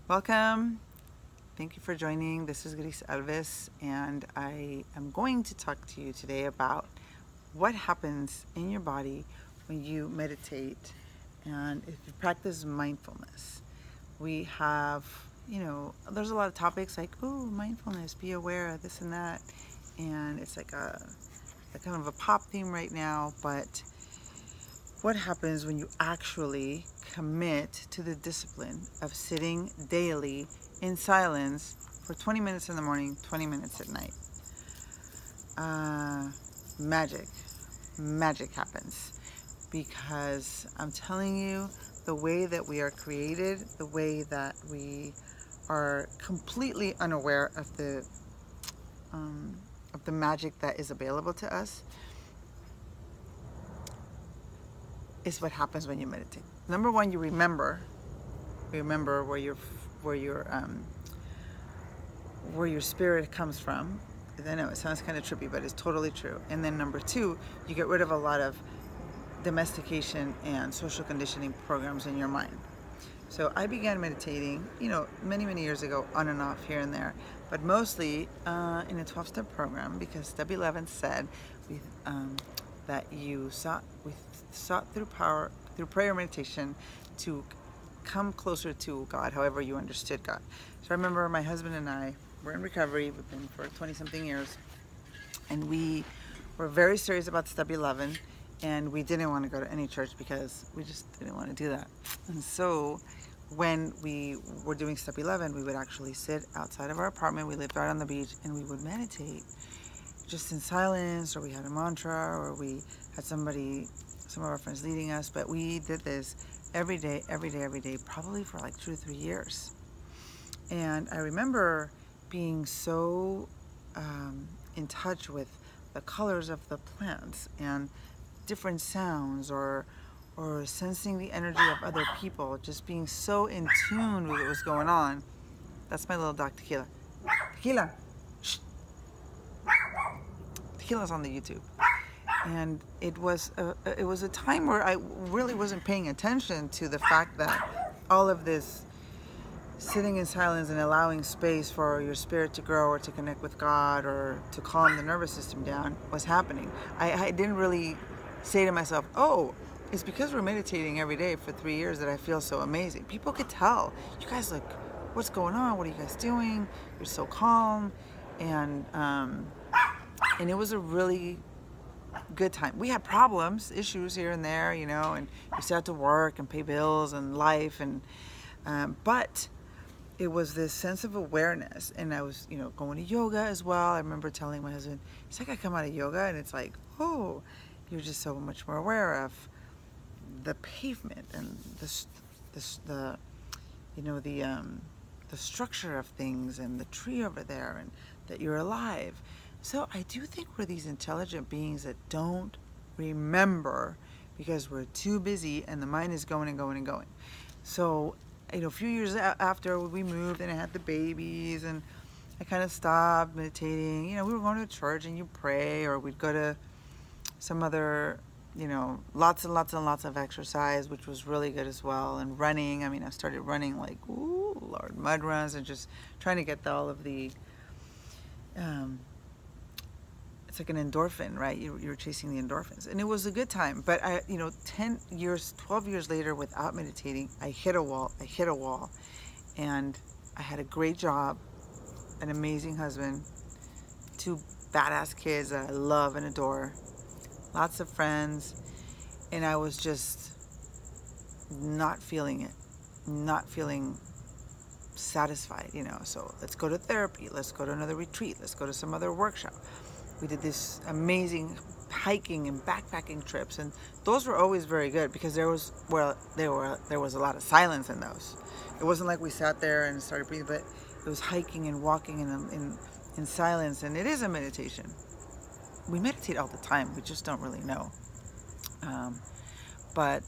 Welcome. Thank you for joining. This is Gris Alves, and I am going to talk to you today about what happens in your body when you meditate and if you practice mindfulness. We have, there's a lot of topics like, oh, mindfulness, be aware of this and that, and it's like a kind of a pop theme right now, but what happens when you actually commit to the discipline of sitting daily in silence for 20 minutes in the morning, 20 minutes at night? Magic happens, because I'm telling you, the way that we are created, the way that we are completely unaware of the magic that is available to us, is what happens when you meditate. Number one, you remember where your spirit comes from. I know it sounds kind of trippy, but it's totally true. And then number two, you get rid of a lot of domestication and social conditioning programs in your mind. So I began meditating, many years ago, on and off, here and there, but mostly in a 12-step program, because step 11 said that we sought through prayer, meditation, to come closer to God, however you understood God. So I remember my husband and I were in recovery. We've been for 20-something years, and we were very serious about step 11, and we didn't want to go to any church because we just didn't want to do that. And so when we were doing step 11, we would actually sit outside of our apartment. We lived right on the beach, and we would meditate just in silence, or we had a mantra, or we had some of our friends leading us, but we did this every day, probably for like 2 to 3 years. And I remember being so in touch with the colors of the plants and different sounds, or sensing the energy of other people, just being so in tune with what was going on. That's my little dog, Tequila. Tequila! Shh. Tequila's on the YouTube. And it was a time where I really wasn't paying attention to the fact that all of this sitting in silence and allowing space for your spirit to grow, or to connect with God, or to calm the nervous system down was happening. I didn't really say to myself, oh, it's because we're meditating every day for 3 years that I feel so amazing. People could tell. You guys, like, what's going on? What are you guys doing? You're so calm. And it was a really good time. We had problems, issues here and there, and we still had to work and pay bills and life, and but it was this sense of awareness. And I was, going to yoga as well. I remember telling my husband, it's like I come out of yoga and it's like, oh, you're just so much more aware of the pavement and the structure of things, and the tree over there, and that you're alive. So I do think we're these intelligent beings that don't remember because we're too busy, and the mind is going and going and going. So, a few years after we moved and I had the babies, and I kind of stopped meditating. We were going to church and you pray, or we'd go to some other, lots and lots of exercise, which was really good as well. And running, I started running like, ooh, Lord, mud runs, and just trying to get all of the, it's like an endorphin, right? You're chasing the endorphins. And it was a good time. But 12 years later, without meditating, I hit a wall. And I had a great job, an amazing husband, 2 badass kids that I love and adore, lots of friends, and I was just not feeling it, not feeling satisfied, So let's go to therapy, let's go to another retreat, let's go to some other workshop. We did this amazing hiking and backpacking trips, and those were always very good because there was a lot of silence in those. It wasn't like we sat there and started breathing, but it was hiking and walking in silence, and it is a meditation. We meditate all the time, we just don't really know. But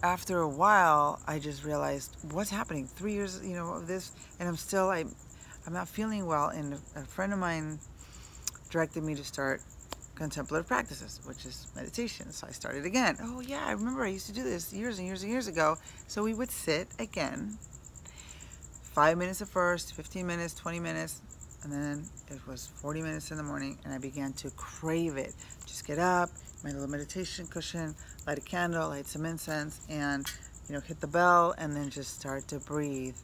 after a while, I just realized what's happening. 3 years, of this, and I'm not feeling well. And a friend of mine directed me to start contemplative practices, which is meditation. So I started again. Oh yeah, I remember I used to do this years and years ago. So we would sit again 5 minutes at first, 15 minutes, 20 minutes, and then it was 40 minutes in the morning, and I began to crave it. Just get up, my little meditation cushion, light a candle, light some incense, and hit the bell, and then just start to breathe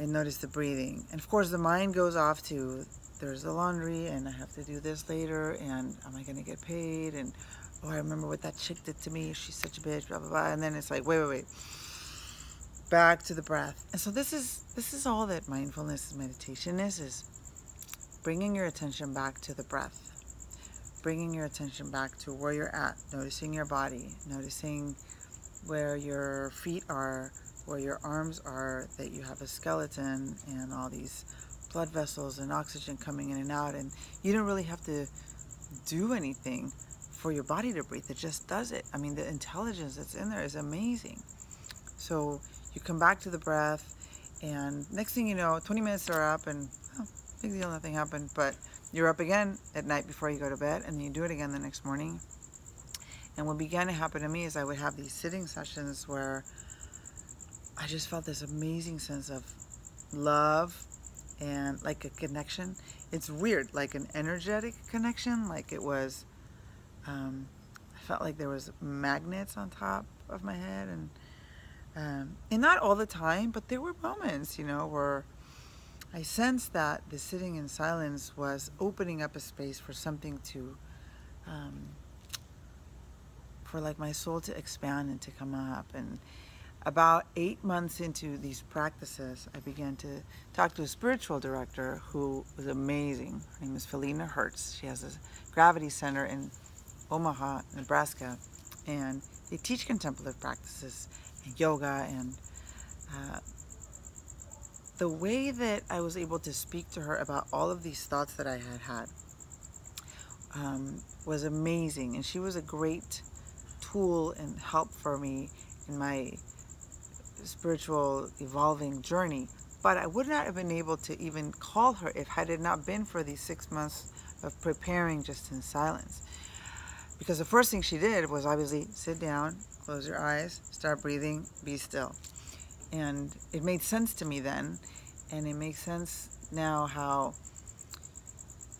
and notice the breathing. And of course the mind goes off to, there's the laundry, and I have to do this later, and am I going to get paid, and oh, I remember what that chick did to me, she's such a bitch, blah blah blah. And then it's like, wait, back to the breath. And so this is all that mindfulness meditation is bringing your attention back to the breath, bringing your attention back to where you're at, noticing your body, noticing where your feet are, where your arms are, that you have a skeleton and all these blood vessels and oxygen coming in and out, and you don't really have to do anything for your body to breathe. It just does it. I mean, the intelligence that's in there is amazing. So you come back to the breath, and next thing you know, 20 minutes are up, and big deal, nothing happened. But you're up again at night before you go to bed, and you do it again the next morning. And what began to happen to me is I would have these sitting sessions where I just felt this amazing sense of love and like a connection. It's weird, like an energetic connection, like it was, I felt like there was magnets on top of my head, and not all the time, but there were moments, where I sensed that the sitting in silence was opening up a space for something to, for like my soul to expand and to come up. And about 8 months into these practices, I began to talk to a spiritual director who was amazing. Her name is Felina Hertz. She has a gravity center in Omaha, Nebraska, and they teach contemplative practices and yoga. And the way that I was able to speak to her about all of these thoughts that I had was amazing. And she was a great tool and help for me in my spiritual evolving journey. But I would not have been able to even call her if had it not been for these 6 months of preparing just in silence. Because the first thing she did was obviously sit down, close your eyes, start breathing, be still. And it made sense to me then, and it makes sense now how,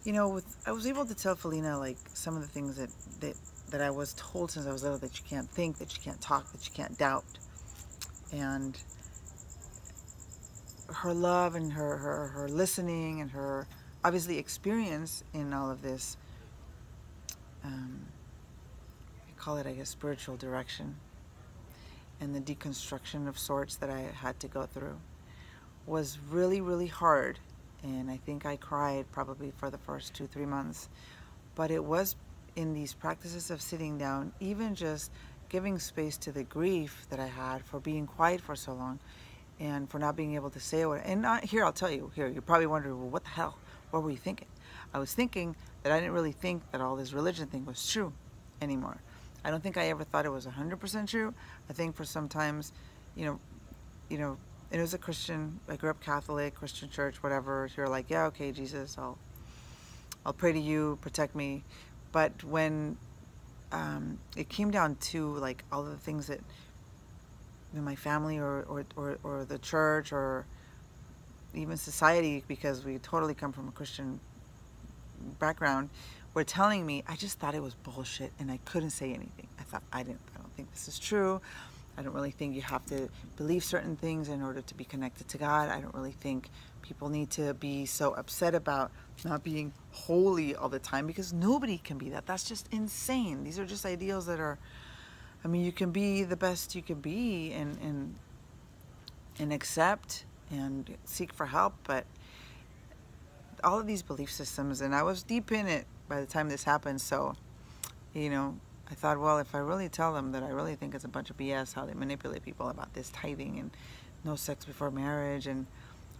I was able to tell Felina like some of the things that I was told since I was little, that you can't think, that you can't talk, that you can't doubt. And her love and her listening and her obviously experience in all of this, I call it, I guess, spiritual direction, and the deconstruction of sorts that I had to go through was really, really hard. And I think I cried probably for the first 2-3 months. But it was in these practices of sitting down, even just giving space to the grief that I had for being quiet for so long and for not being able to say what. And here, I'll tell you, you're probably wondering, well, what the hell? What were you thinking? I was thinking that I didn't really think that all this religion thing was true anymore. I don't think I ever thought it was 100% true. I think for sometimes, and it was a Christian, I grew up Catholic, Christian church, whatever. You're like, yeah, okay, Jesus, I'll pray to you, protect me. But when it came down to like all the things that my family or the church or even society, because we totally come from a Christian background, were telling me, I just thought it was bullshit, and I couldn't say anything. I thought, I don't think this is true. I don't really think you have to believe certain things in order to be connected to God. I don't really think people need to be so upset about not being holy all the time, because nobody can be that. That's just insane. These are just ideals that are, you can be the best you can be and accept and seek for help, but all of these belief systems, and I was deep in it by the time this happened, so, I thought, well, if I really tell them that I really think it's a bunch of BS, how they manipulate people about this tithing and no sex before marriage and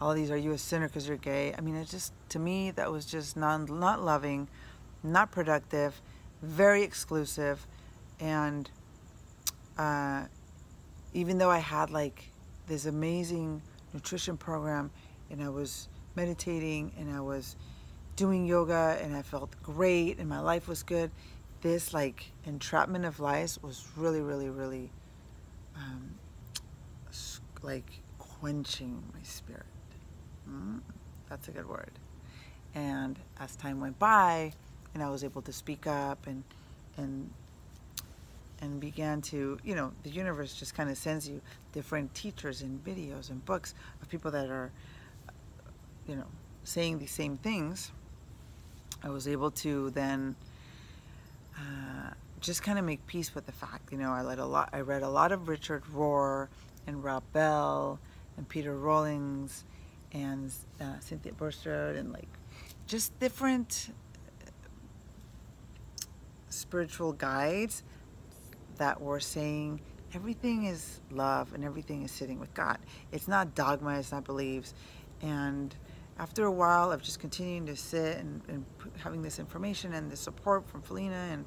all these, are you a sinner because you're gay? It just, to me, that was just not loving, not productive, very exclusive. And even though I had like this amazing nutrition program, and I was meditating and I was doing yoga and I felt great and my life was good, this like entrapment of lies was really, really, really like quenching my spirit. That's a good word. And as time went by, and I was able to speak up and began to, the universe just kind of sends you different teachers and videos and books of people that are, saying these same things. I was able to then just kind of make peace with the fact, I read a lot of Richard Rohr and Rob Bell and Peter Rollings and Cynthia Burstrode, and just different spiritual guides that were saying everything is love and everything is sitting with God. It's not dogma, it's not beliefs. And after a while of just continuing to sit and having this information and the support from Felina and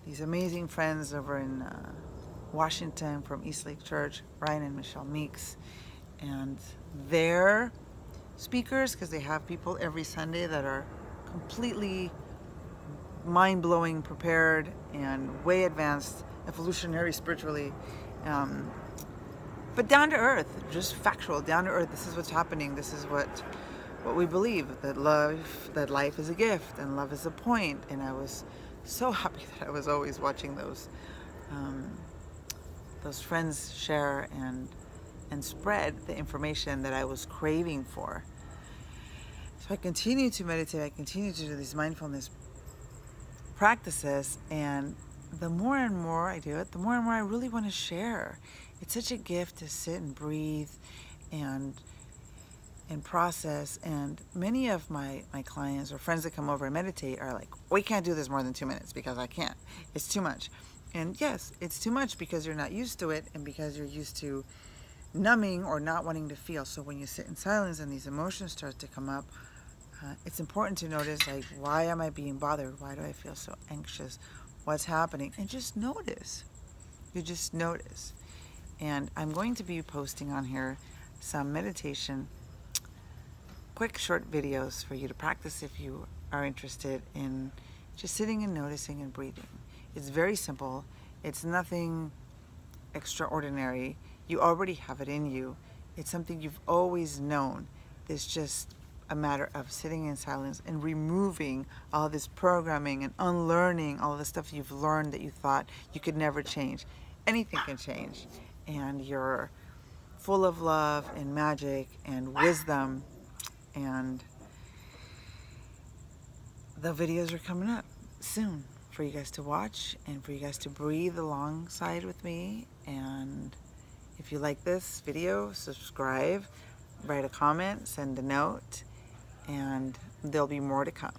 these amazing friends over in Washington from Eastlake Church, Ryan and Michelle Meeks, and their speakers, because they have people every Sunday that are completely mind-blowing, prepared, and way advanced, evolutionary, spiritually, but down to earth, just factual, down to earth. This is what's happening. This is what we believe, that life is a gift and love is a point. And I was so happy that I was always watching those friends share and spread the information that I was craving for. So I continue to meditate. I continue to do these mindfulness practices, and the more and more I do it, the more and more I really want to share. It's such a gift to sit and breathe and process. And many of my clients or friends that come over and meditate are like, we can't do this more than 2 minutes because I can't. It's too much. And yes, it's too much because you're not used to it and because you're used to numbing or not wanting to feel. So when you sit in silence and these emotions start to come up, it's important to notice, why am I being bothered? Why do I feel so anxious? What's happening? And just notice. You just notice. And I'm going to be posting on here some meditation, quick short videos for you to practice if you are interested in just sitting and noticing and breathing. It's very simple. It's nothing extraordinary. You already have it in you. It's something you've always known. It's just a matter of sitting in silence and removing all this programming and unlearning all the stuff you've learned that you thought you could never change. Anything can change. And you're full of love and magic and wisdom. And the videos are coming up soon for you guys to watch and for you guys to breathe alongside with me. And if you like this video, subscribe, write a comment, send a note, and there'll be more to come.